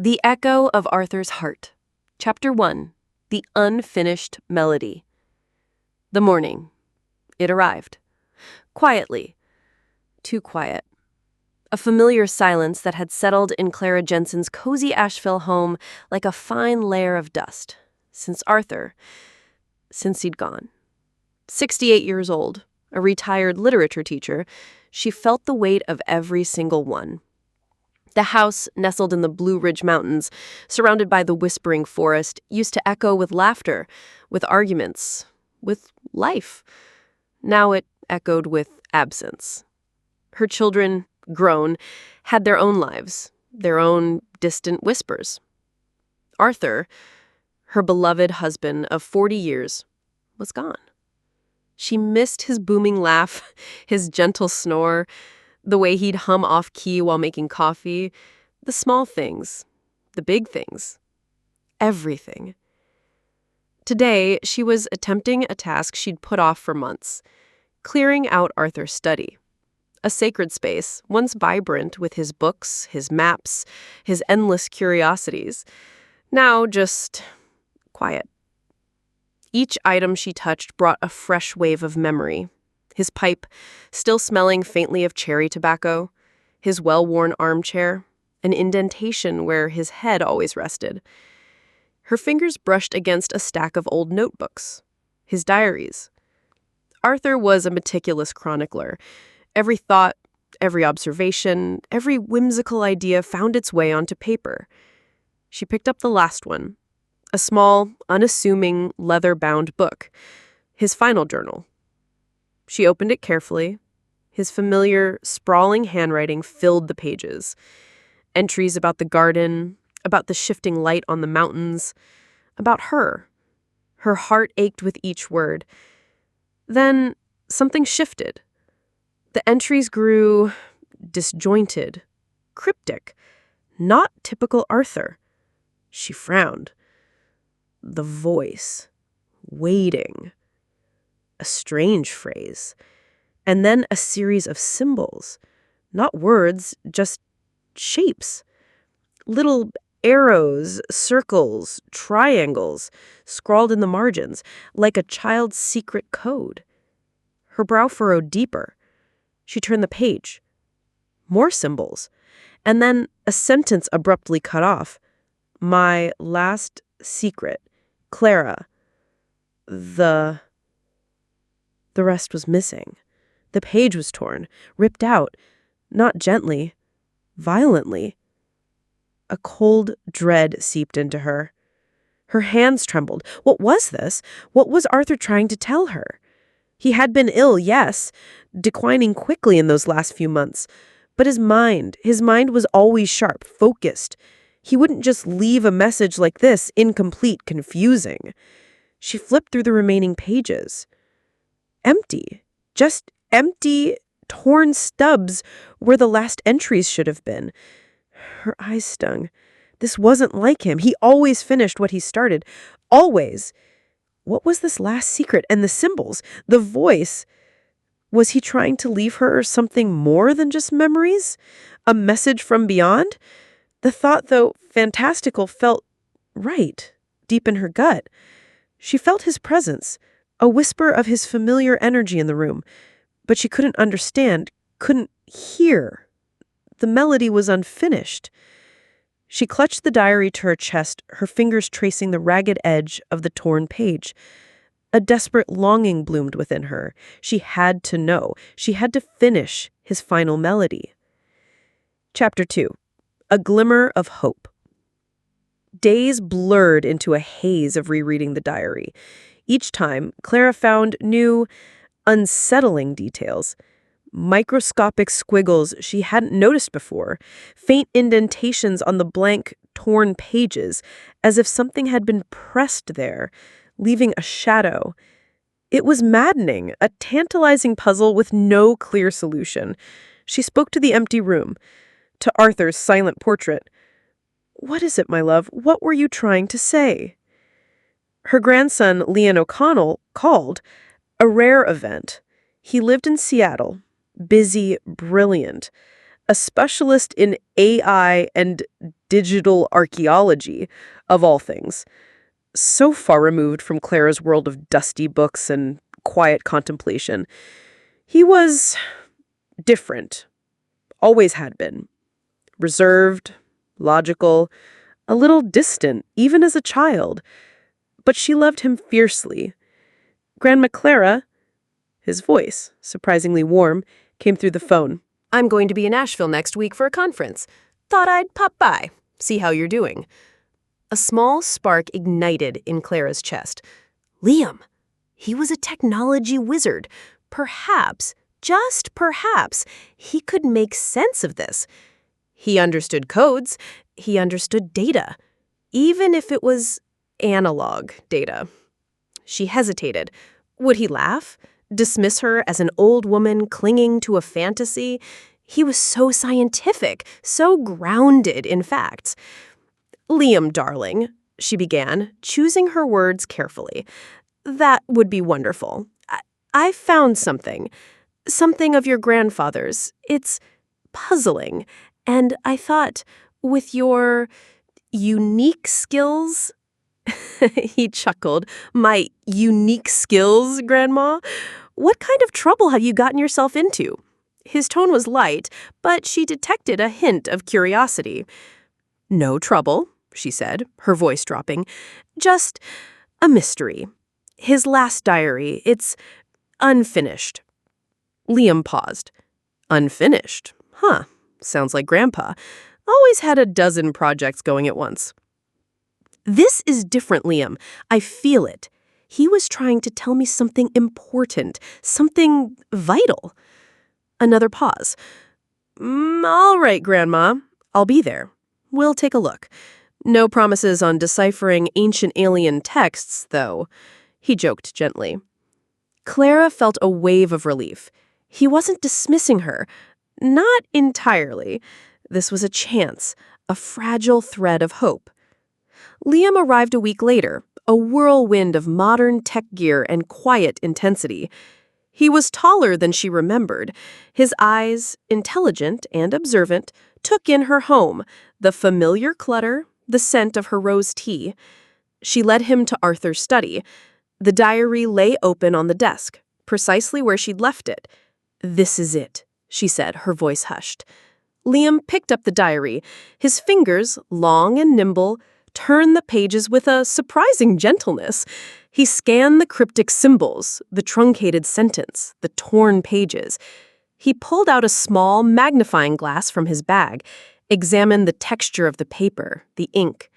The Echo of Arthur's Heart. Chapter 1. The Unfinished Melody. The morning. It arrived. Quietly. Too quiet. A familiar silence that had settled in Clara Jensen's cozy Asheville home like a fine layer of dust. Since he'd gone. 68 years old, a retired literature teacher, she felt the weight of every single one. The house, nestled in the Blue Ridge Mountains, surrounded by the whispering forest, used to echo with laughter, with arguments, with life. Now it echoed with absence. Her children, grown, had their own lives, their own distant whispers. Arthur, her beloved husband of 40 years, was gone. She missed his booming laugh, his gentle snore, the way he'd hum off-key while making coffee, the small things, the big things, everything. Today, she was attempting a task she'd put off for months, clearing out Arthur's study. A sacred space, once vibrant with his books, his maps, his endless curiosities, now just quiet. Each item she touched brought a fresh wave of memory. His pipe, still smelling faintly of cherry tobacco, his well-worn armchair, an indentation where his head always rested. Her fingers brushed against a stack of old notebooks, his diaries. Arthur was a meticulous chronicler. Every thought, every observation, every whimsical idea found its way onto paper. She picked up the last one, a small, unassuming, leather-bound book, his final journal. She opened it carefully. His familiar, sprawling handwriting filled the pages. Entries about the garden, about the shifting light on the mountains, about her. Her heart ached with each word. Then something shifted. The entries grew disjointed, cryptic, not typical Arthur. She frowned. The voice, waiting. A strange phrase, and then a series of symbols, not words, just shapes. Little arrows, circles, triangles, scrawled in the margins, like a child's secret code. Her brow furrowed deeper. She turned the page. More symbols, and then a sentence abruptly cut off. My last secret, Clara. The rest was missing. The page was torn, ripped out, not gently, violently. A cold dread seeped into her. Her hands trembled. What was this? What was Arthur trying to tell her? He had been ill, yes, declining quickly in those last few months. But his mind was always sharp, focused. He wouldn't just leave a message like this, incomplete, confusing. She flipped through the remaining pages. Empty. Just empty, torn stubs where the last entries should have been. Her eyes stung. This wasn't like him. He always finished what he started. Always. What was this last secret? And the symbols? The voice? Was he trying to leave her something more than just memories? A message from beyond? The thought, though fantastical, felt right, deep in her gut. She felt his presence, a whisper of his familiar energy in the room, but she couldn't understand, couldn't hear. The melody was unfinished. She clutched the diary to her chest, her fingers tracing the ragged edge of the torn page. A desperate longing bloomed within her. She had to know. She had to finish his final melody. Chapter 2. A Glimmer of Hope. Days blurred into a haze of rereading the diary. Each time, Clara found new, unsettling details. Microscopic squiggles she hadn't noticed before, faint indentations on the blank, torn pages, as if something had been pressed there, leaving a shadow. It was maddening, a tantalizing puzzle with no clear solution. She spoke to the empty room, to Arthur's silent portrait. "What is it, my love? What were you trying to say?" Her grandson, Leon O'Connell, called. A rare event. He lived in Seattle. Busy, brilliant. a specialist in AI and digital archaeology, of all things. So far removed from Clara's world of dusty books and quiet contemplation. He was different, always had been. Reserved, logical, a little distant, even as a child. But she loved him fiercely. Grandma Clara, his voice, surprisingly warm, came through the phone. I'm going to be in Asheville next week for a conference. Thought I'd pop by, see how you're doing. A small spark ignited in Clara's chest. Liam, he was a technology wizard. Perhaps, just perhaps, he could make sense of this. He understood codes. He understood data. Even if it was analog data. She hesitated. Would he laugh? Dismiss her as an old woman clinging to a fantasy? He was so scientific, so grounded in facts. Liam, darling, she began, choosing her words carefully. That would be wonderful. I found something of your grandfather's. It's puzzling, and I thought, with your unique skills... He chuckled. My unique skills, Grandma? What kind of trouble have you gotten yourself into? His tone was light, but she detected a hint of curiosity. No trouble, she said, her voice dropping. Just a mystery. His last diary, it's unfinished. Liam paused. Unfinished? Huh, sounds like Grandpa. Always had a dozen projects going at once. This is different, Liam. I feel it. He was trying to tell me something important, something vital. Another pause. All right, Grandma. I'll be there. We'll take a look. No promises on deciphering ancient alien texts, though. He joked gently. Clara felt a wave of relief. He wasn't dismissing her. Not entirely. This was a chance, a fragile thread of hope. Liam arrived a week later, a whirlwind of modern tech gear and quiet intensity. He was taller than she remembered. His eyes, intelligent and observant, took in her home, the familiar clutter, the scent of her rose tea. She led him to Arthur's study. The diary lay open on the desk, precisely where she'd left it. This is it, she said, her voice hushed. Liam picked up the diary. His fingers, long and nimble, turned the pages with a surprising gentleness. He scanned the cryptic symbols, the truncated sentence, the torn pages. He pulled out a small magnifying glass from his bag, examined the texture of the paper, the ink.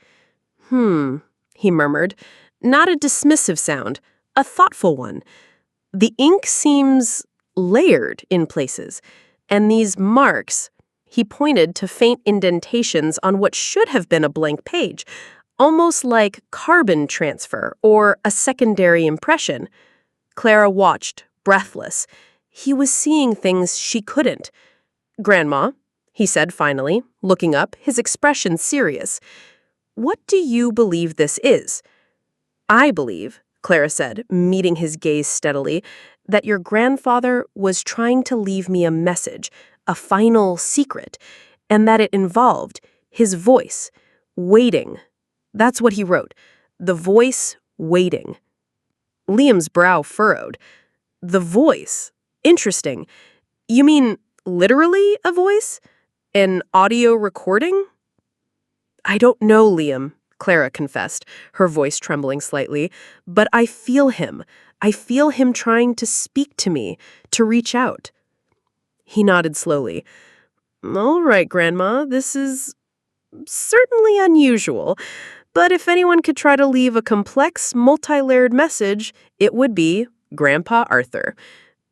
He murmured. Not a dismissive sound, a thoughtful one. The ink seems layered in places, and these marks... He pointed to faint indentations on what should have been a blank page, almost like carbon transfer or a secondary impression. Clara watched, breathless. He was seeing things she couldn't. Grandma, he said finally, looking up, his expression serious. What do you believe this is? I believe, Clara said, meeting his gaze steadily, that your grandfather was trying to leave me a message, a final secret, and that it involved his voice, waiting. That's what he wrote. The voice waiting. Liam's brow furrowed. The voice. Interesting. You mean literally a voice? An audio recording? I don't know, Liam, Clara confessed, her voice trembling slightly, but I feel him. I feel him trying to speak to me, to reach out. He nodded slowly. All right, Grandma, this is certainly unusual, but if anyone could try to leave a complex, multi-layered message, it would be Grandpa Arthur.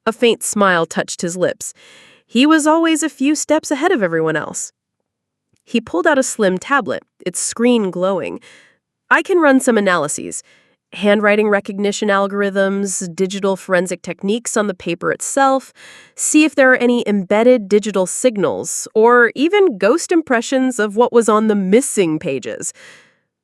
A faint smile touched his lips. He was always a few steps ahead of everyone else. He pulled out a slim tablet, its screen glowing. I can run some analyses. Handwriting recognition algorithms, digital forensic techniques on the paper itself, see if there are any embedded digital signals, or even ghost impressions of what was on the missing pages.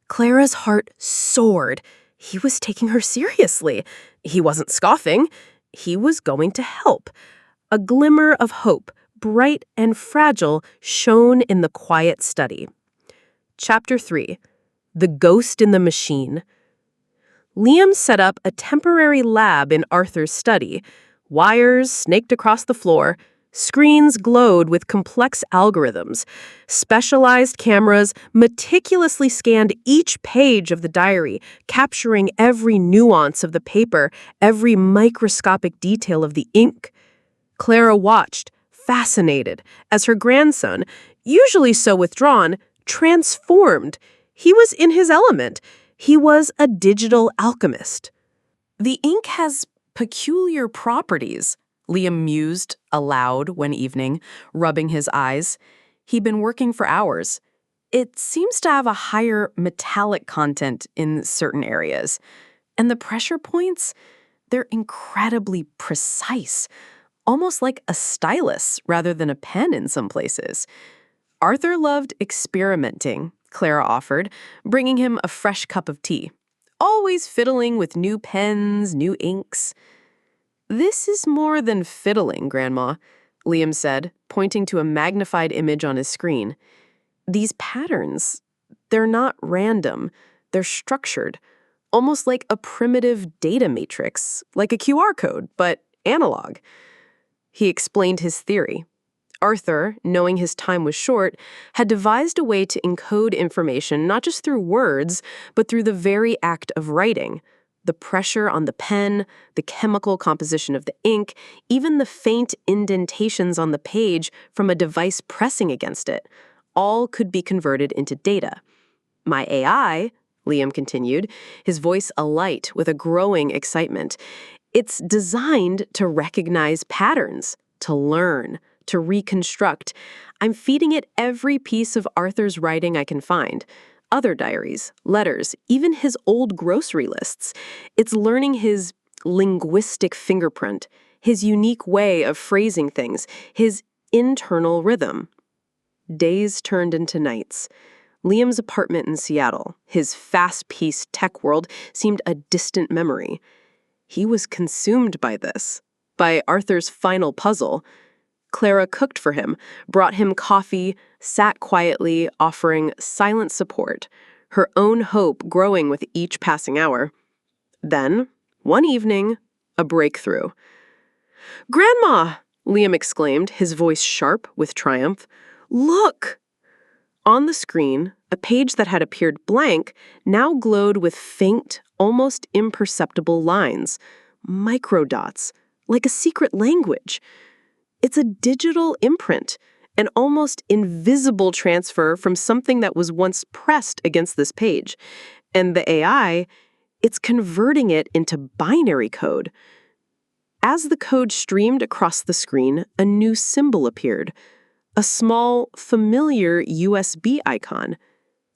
Clara's heart soared. He was taking her seriously. He wasn't scoffing. He was going to help. A glimmer of hope bright and fragile, shone in the quiet study. Chapter 3. The Ghost in the Machine. Liam set up a temporary lab in Arthur's study. Wires snaked across the floor. Screens glowed with complex algorithms. Specialized cameras meticulously scanned each page of the diary, capturing every nuance of the paper, every microscopic detail of the ink. Clara watched, fascinated, as her grandson, usually so withdrawn, transformed. He was in his element. He was a digital alchemist. The ink has peculiar properties, Liam mused aloud one evening, rubbing his eyes. He'd been working for hours. It seems to have a higher metallic content in certain areas. And the pressure points, they're incredibly precise, almost like a stylus rather than a pen in some places. Arthur loved experimenting, Clara offered, bringing him a fresh cup of tea. Always fiddling with new pens, new inks. "This is more than fiddling, Grandma," Liam said, pointing to a magnified image on his screen. "These patterns, they're not random. They're structured, almost like a primitive data matrix, like a QR code, but analog." He explained his theory. Arthur, knowing his time was short, had devised a way to encode information not just through words, but through the very act of writing. The pressure on the pen, the chemical composition of the ink, even the faint indentations on the page from a device pressing against it, all could be converted into data. "My AI," Liam continued, his voice alight with a growing excitement, "it's designed to recognize patterns, to learn, to reconstruct. I'm feeding it every piece of Arthur's writing I can find. Other diaries, letters, even his old grocery lists. It's learning his linguistic fingerprint, his unique way of phrasing things, his internal rhythm." Days turned into nights. Liam's apartment in Seattle, his fast-paced tech world, seemed a distant memory. He was consumed by this, by Arthur's final puzzle. Clara cooked for him, brought him coffee, sat quietly, offering silent support, her own hope growing with each passing hour. Then, one evening, a breakthrough. "Grandma!" Liam exclaimed, his voice sharp with triumph. "Look!" On the screen, a page that had appeared blank now glowed with faint, almost imperceptible lines, microdots, like a secret language. It's a digital imprint, an almost invisible transfer from something that was once pressed against this page. And the AI, it's converting it into binary code. As the code streamed across the screen, a new symbol appeared. A small, familiar USB icon.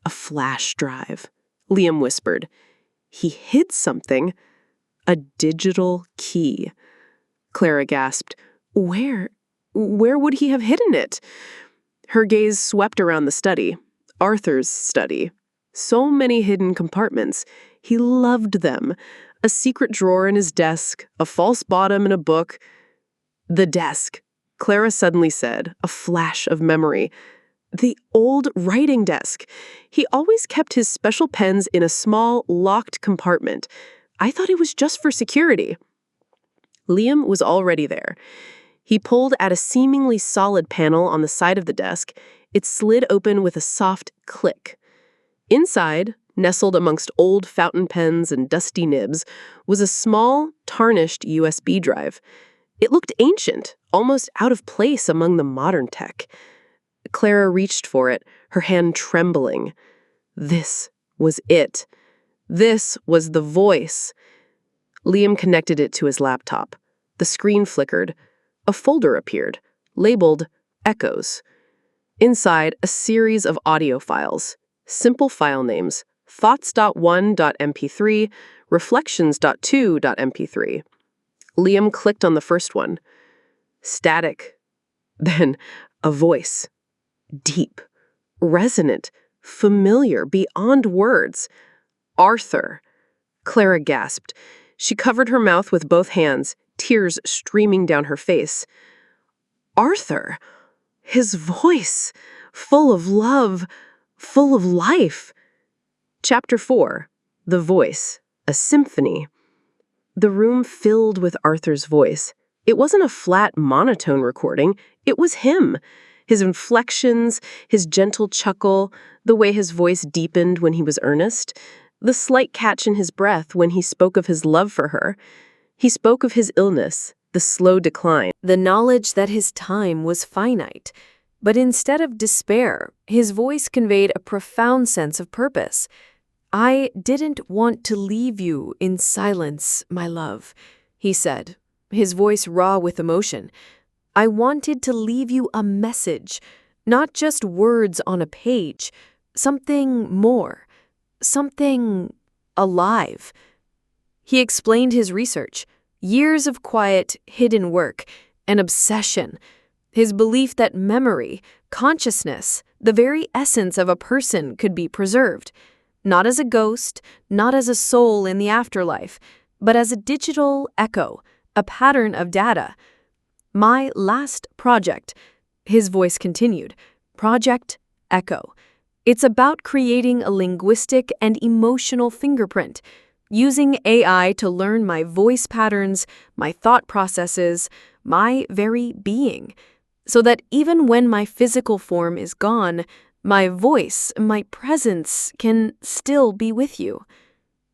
"A flash drive," Liam whispered. "He hid something. A digital key." Clara gasped. Where would he have hidden it?" Her gaze swept around the study, Arthur's study. So many hidden compartments. He loved them. A secret drawer in his desk, a false bottom in a book. The desk, Clara suddenly said, a flash of memory. The old writing desk. He always kept his special pens in a small, locked compartment. I thought it was just for security. Liam was already there. He pulled at a seemingly solid panel on the side of the desk. It slid open with a soft click. Inside, nestled amongst old fountain pens and dusty nibs, was a small, tarnished USB drive. It looked ancient, almost out of place among the modern tech. Clara reached for it, her hand trembling. This was it. This was the voice. Liam connected it to his laptop. The screen flickered. A folder appeared, labeled Echoes. Inside, a series of audio files, simple file names, thoughts.1.mp3, reflections.2.mp3. Liam clicked on the first one. Static. Then a voice. Deep, resonant, familiar, beyond words. Arthur. Clara gasped. She covered her mouth with both hands, tears streaming down her face. Arthur. His voice, full of love, full of life. Chapter 4. The Voice, a Symphony. The room filled with Arthur's voice. It wasn't a flat, monotone recording. It was him. His inflections, his gentle chuckle, the way his voice deepened when he was earnest, the slight catch in his breath when he spoke of his love for her. He spoke of his illness, the slow decline, the knowledge that his time was finite. But instead of despair, his voice conveyed a profound sense of purpose. "I didn't want to leave you in silence, my love," he said, his voice raw with emotion. "I wanted to leave you a message, not just words on a page, something more, something alive." He explained his research, years of quiet, hidden work, an obsession, his belief that memory, consciousness, the very essence of a person could be preserved, not as a ghost, not as a soul in the afterlife, but as a digital echo, a pattern of data. "My last project," his voice continued, "Project Echo. It's about creating a linguistic and emotional fingerprint, using AI to learn my voice patterns, my thought processes, my very being, so that even when my physical form is gone, my voice, my presence can still be with you."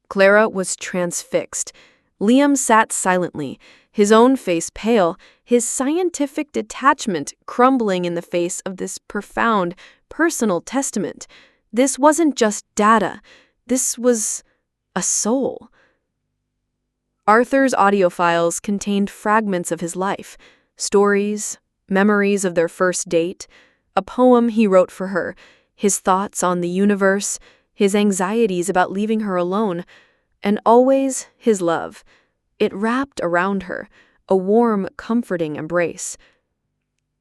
Clara was transfixed. Liam sat silently, his own face pale, his scientific detachment crumbling in the face of this profound, personal testament. This wasn't just data. This was a soul. Arthur's audio files contained fragments of his life, stories, memories of their first date, a poem he wrote for her, his thoughts on the universe, his anxieties about leaving her alone, and always his love. It wrapped around her, a warm, comforting embrace.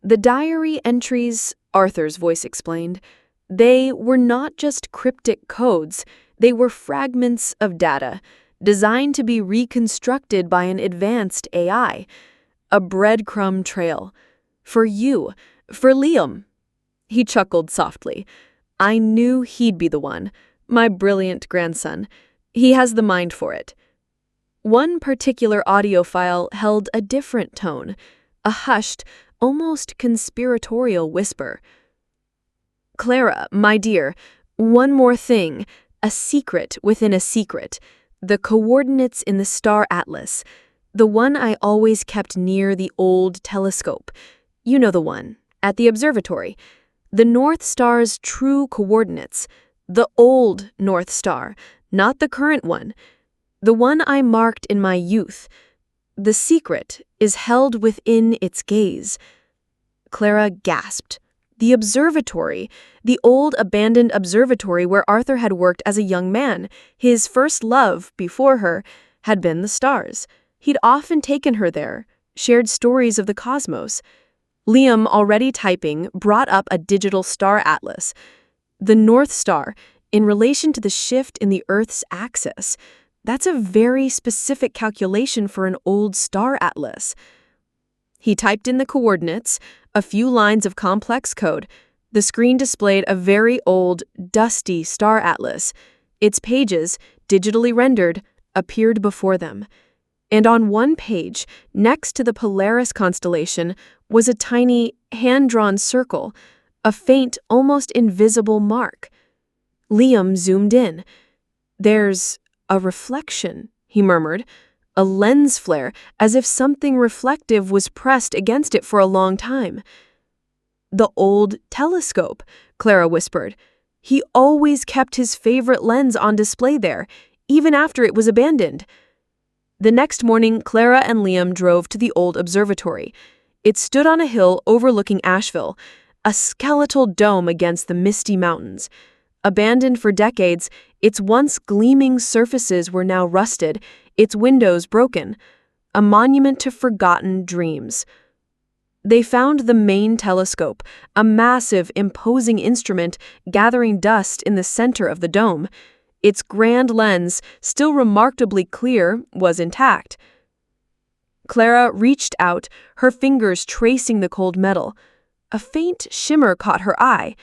The diary entries, Arthur's voice explained, they were not just cryptic codes, they were fragments of data, designed to be reconstructed by an advanced AI. A breadcrumb trail. For you, for Liam. He chuckled softly. "I knew he'd be the one, my brilliant grandson. He has the mind for it." One particular audio file held a different tone, a hushed, almost conspiratorial whisper. "Clara, my dear, one more thing, a secret within a secret. The coordinates in the star atlas, the one I always kept near the old telescope. You know the one, at the observatory. The North Star's true coordinates, the old North Star, not the current one. The one I marked in my youth. The secret is held within its gaze." Clara gasped. The observatory, the old abandoned observatory where Arthur had worked as a young man, his first love, before her, had been the stars. He'd often taken her there, shared stories of the cosmos. Liam, already typing, brought up a digital star atlas. The North Star, in relation to the shift in the Earth's axis. That's a very specific calculation for an old star atlas. He typed in the coordinates, a few lines of complex code. The screen displayed a very old, dusty star atlas. Its pages, digitally rendered, appeared before them. And on one page, next to the Polaris constellation, was a tiny, hand-drawn circle, a faint, almost invisible mark. Liam zoomed in. "There's a reflection," he murmured, "a lens flare, as if something reflective was pressed against it for a long time." "The old telescope," Clara whispered. "He always kept his favorite lens on display there, even after it was abandoned." The next morning, Clara and Liam drove to the old observatory. It stood on a hill overlooking Asheville, a skeletal dome against the misty mountains. Abandoned for decades, its once gleaming surfaces were now rusted, its windows broken, a monument to forgotten dreams. They found the main telescope, a massive, imposing instrument gathering dust in the center of the dome. Its grand lens, still remarkably clear, was intact. Clara reached out, her fingers tracing the cold metal. A faint shimmer caught her eye.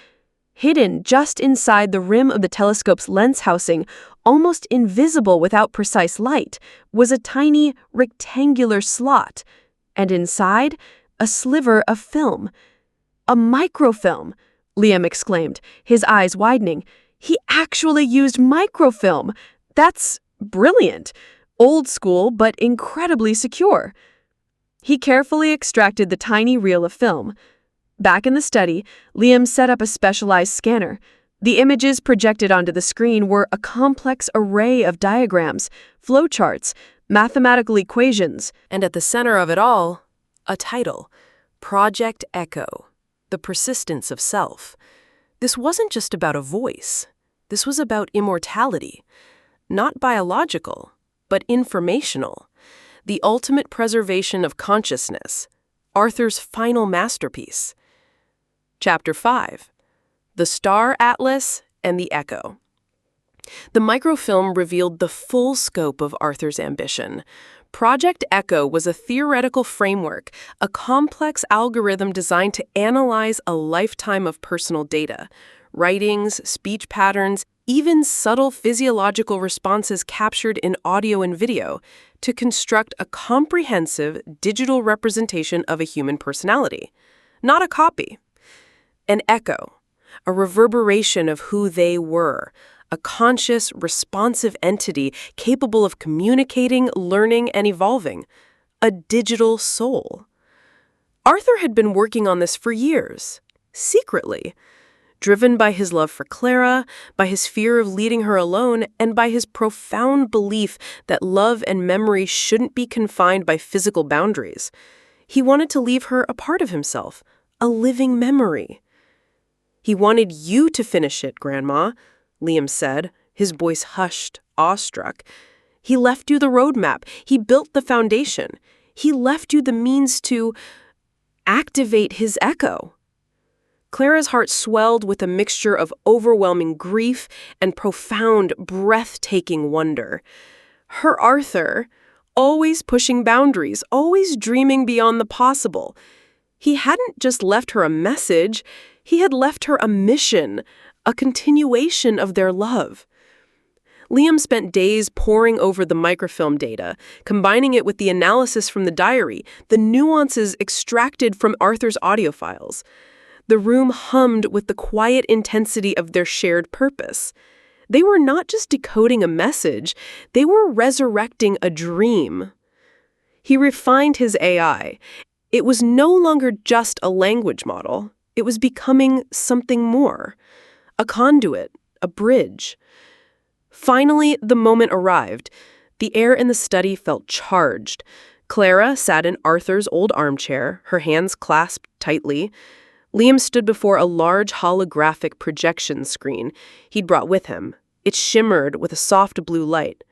Hidden just inside the rim of the telescope's lens housing, almost invisible without precise light, was a tiny, rectangular slot. And inside, a sliver of film. A microfilm, Liam exclaimed, his eyes widening. He actually used microfilm. That's brilliant. Old school, but incredibly secure. He carefully extracted the tiny reel of film. Back in the study, Liam set up a specialized scanner. The images projected onto the screen were a complex array of diagrams, flowcharts, mathematical equations, and at the center of it all, a title, Project Echo, The Persistence of Self. This wasn't just about a voice. This was about immortality. Not biological, but informational. The ultimate preservation of consciousness. Arthur's final masterpiece. Chapter 5. The Star Atlas and the Echo. The microfilm revealed the full scope of Arthur's ambition. Project Echo was a theoretical framework, a complex algorithm designed to analyze a lifetime of personal data, writings, speech patterns, even subtle physiological responses captured in audio and video, to construct a comprehensive digital representation of a human personality. Not a copy. An echo, a reverberation of who they were, a conscious, responsive entity capable of communicating, learning, and evolving. A digital soul. Arthur had been working on this for years, secretly, driven by his love for Clara, by his fear of leading her alone, and by his profound belief that love and memory shouldn't be confined by physical boundaries. He wanted to leave her a part of himself, a living memory. "He wanted you to finish it, Grandma," Liam said, his voice hushed, awestruck. "He left you the roadmap. He built the foundation. He left you the means to activate his echo." Clara's heart swelled with a mixture of overwhelming grief and profound, breathtaking wonder. Her Arthur, always pushing boundaries, always dreaming beyond the possible. He hadn't just left her a message, he had left her a mission, a continuation of their love. Liam spent days poring over the microfilm data, combining it with the analysis from the diary, the nuances extracted from Arthur's audio files. The room hummed with the quiet intensity of their shared purpose. They were not just decoding a message, they were resurrecting a dream. He refined his AI. It was no longer just a language model. It was becoming something more. A conduit, a bridge. Finally, the moment arrived. The air in the study felt charged. Clara sat in Arthur's old armchair, her hands clasped tightly. Liam stood before a large holographic projection screen he'd brought with him. It shimmered with a soft blue light.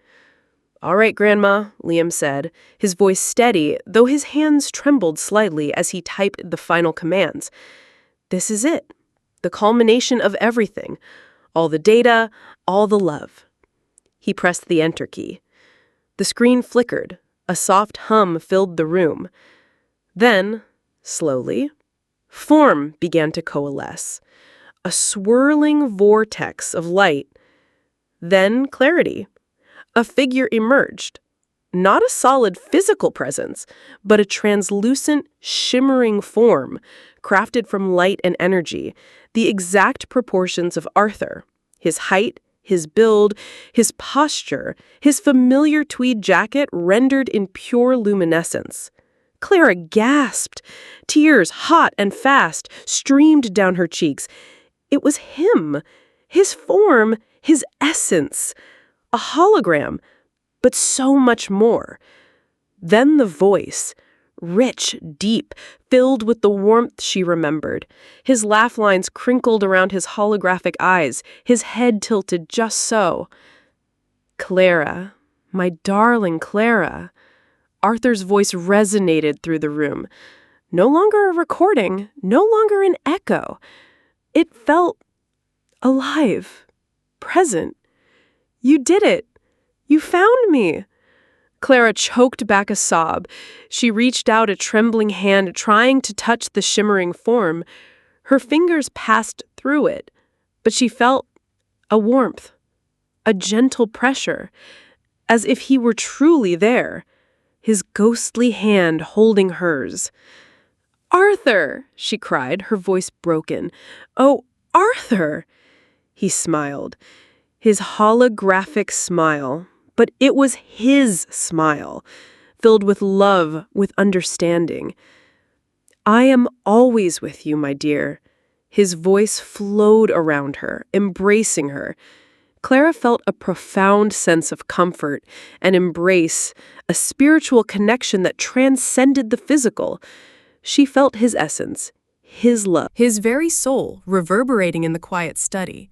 "All right, Grandma," Liam said, his voice steady, though his hands trembled slightly as he typed the final commands. "This is it. The culmination of everything. All the data, all the love." He pressed the enter key. The screen flickered. A soft hum filled the room. Then, slowly, form began to coalesce. A swirling vortex of light. Then clarity. A figure emerged. Not a solid physical presence, but a translucent, shimmering form, crafted from light and energy, the exact proportions of Arthur. His height, his build, his posture, his familiar tweed jacket rendered in pure luminescence. Clara gasped. Tears, hot and fast, streamed down her cheeks. It was him, his form, his essence. A hologram, but so much more. Then the voice, rich, deep, filled with the warmth she remembered. His laugh lines crinkled around his holographic eyes, his head tilted just so. "Clara, my darling Clara." Arthur's voice resonated through the room. No longer a recording, no longer an echo. It felt alive, present. "You did it. You found me." Clara choked back a sob. She reached out a trembling hand, trying to touch the shimmering form. Her fingers passed through it, but she felt a warmth, a gentle pressure, as if he were truly there, his ghostly hand holding hers. "Arthur!" she cried, her voice broken. "Oh, Arthur!" He smiled, his holographic smile, but it was his smile, filled with love, with understanding. "I am always with you, my dear." His voice flowed around her, embracing her. Clara felt a profound sense of comfort, an embrace, a spiritual connection that transcended the physical. She felt his essence, his love. His very soul reverberating in the quiet study.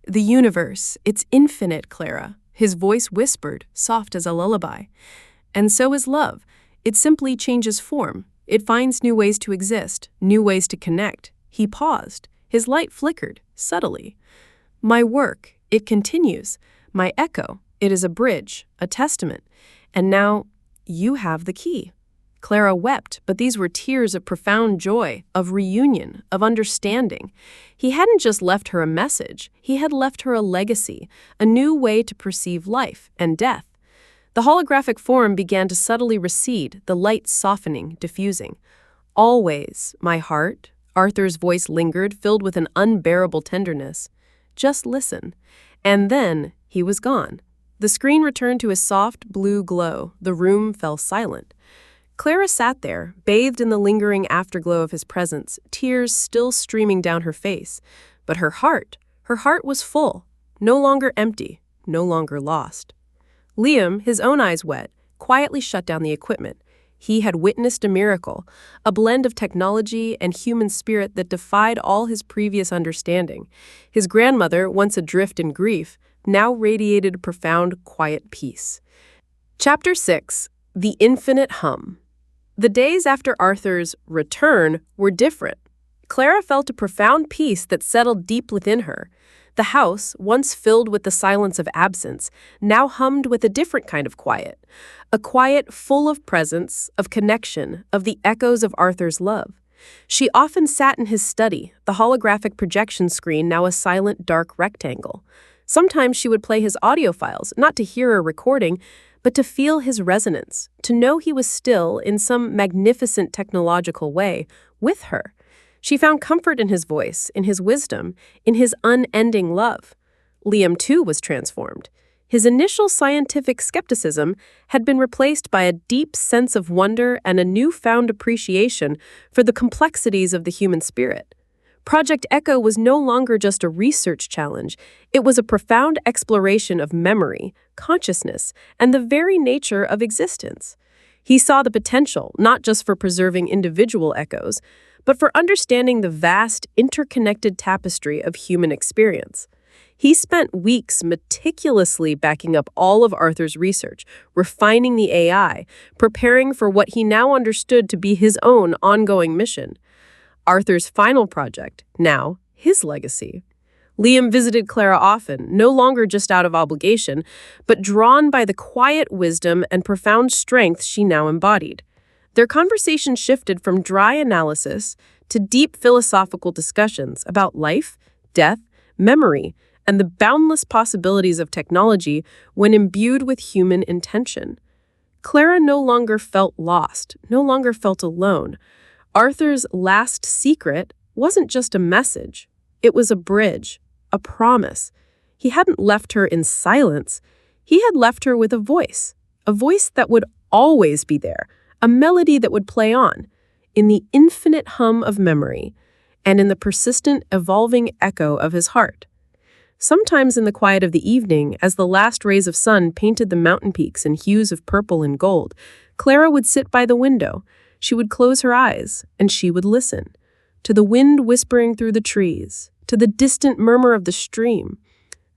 "The universe, it's infinite, Clara," his voice whispered, soft as a lullaby. "And so is love. It simply changes form. It finds new ways to exist, new ways to connect." He paused. His light flickered, subtly. "My work, it continues. My echo, it is a bridge, a testament. And now, you have the key." Clara wept, but these were tears of profound joy, of reunion, of understanding. He hadn't just left her a message, he had left her a legacy, a new way to perceive life and death. The holographic form began to subtly recede, the light softening, diffusing. "Always, my heart," Arthur's voice lingered, filled with an unbearable tenderness. "Just listen." And then he was gone. The screen returned to a soft blue glow. The room fell silent. Clara sat there, bathed in the lingering afterglow of his presence, tears still streaming down her face. But her heart was full, no longer empty, no longer lost. Liam, his own eyes wet, quietly shut down the equipment. He had witnessed a miracle, a blend of technology and human spirit that defied all his previous understanding. His grandmother, once adrift in grief, now radiated a profound, quiet peace. Chapter 6. The Infinite Hum. The days after Arthur's return were different. Clara felt a profound peace that settled deep within her. The house, once filled with the silence of absence, now hummed with a different kind of quiet. A quiet full of presence, of connection, of the echoes of Arthur's love. She often sat in his study, the holographic projection screen now a silent, dark rectangle. Sometimes she would play his audio files, not to hear a recording, but to feel his resonance, to know he was still, in some magnificent technological way, with her. She found comfort in his voice, in his wisdom, in his unending love. Liam, too, was transformed. His initial scientific skepticism had been replaced by a deep sense of wonder and a newfound appreciation for the complexities of the human spirit. Project Echo was no longer just a research challenge. It was a profound exploration of memory, consciousness, and the very nature of existence. He saw the potential, not just for preserving individual echoes, but for understanding the vast, interconnected tapestry of human experience. He spent weeks meticulously backing up all of Arthur's research, refining the AI, preparing for what he now understood to be his own ongoing mission. Arthur's final project, now his legacy. Liam visited Clara often, no longer just out of obligation, but drawn by the quiet wisdom and profound strength she now embodied. Their conversation shifted from dry analysis to deep philosophical discussions about life, death, memory, and the boundless possibilities of technology when imbued with human intention. Clara no longer felt lost, no longer felt alone. Arthur's last secret wasn't just a message. It was a bridge, a promise. He hadn't left her in silence. He had left her with a voice that would always be there, a melody that would play on, in the infinite hum of memory, and in the persistent, evolving echo of his heart. Sometimes in the quiet of the evening, as the last rays of sun painted the mountain peaks in hues of purple and gold, Clara would sit by the window. She would close her eyes, and she would listen to the wind whispering through the trees, to the distant murmur of the stream.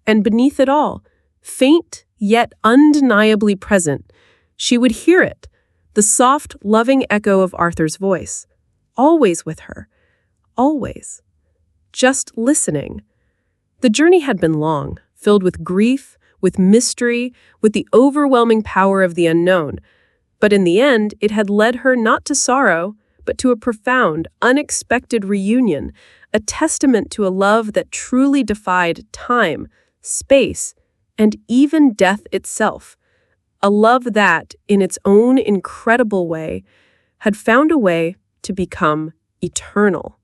And beneath it all, faint yet undeniably present, she would hear it, the soft, loving echo of Arthur's voice, always with her, always, just listening. The journey had been long, filled with grief, with mystery, with the overwhelming power of the unknown. But in the end, it had led her not to sorrow, but to a profound, unexpected reunion, a testament to a love that truly defied time, space, and even death itself. A love that, in its own incredible way, had found a way to become eternal.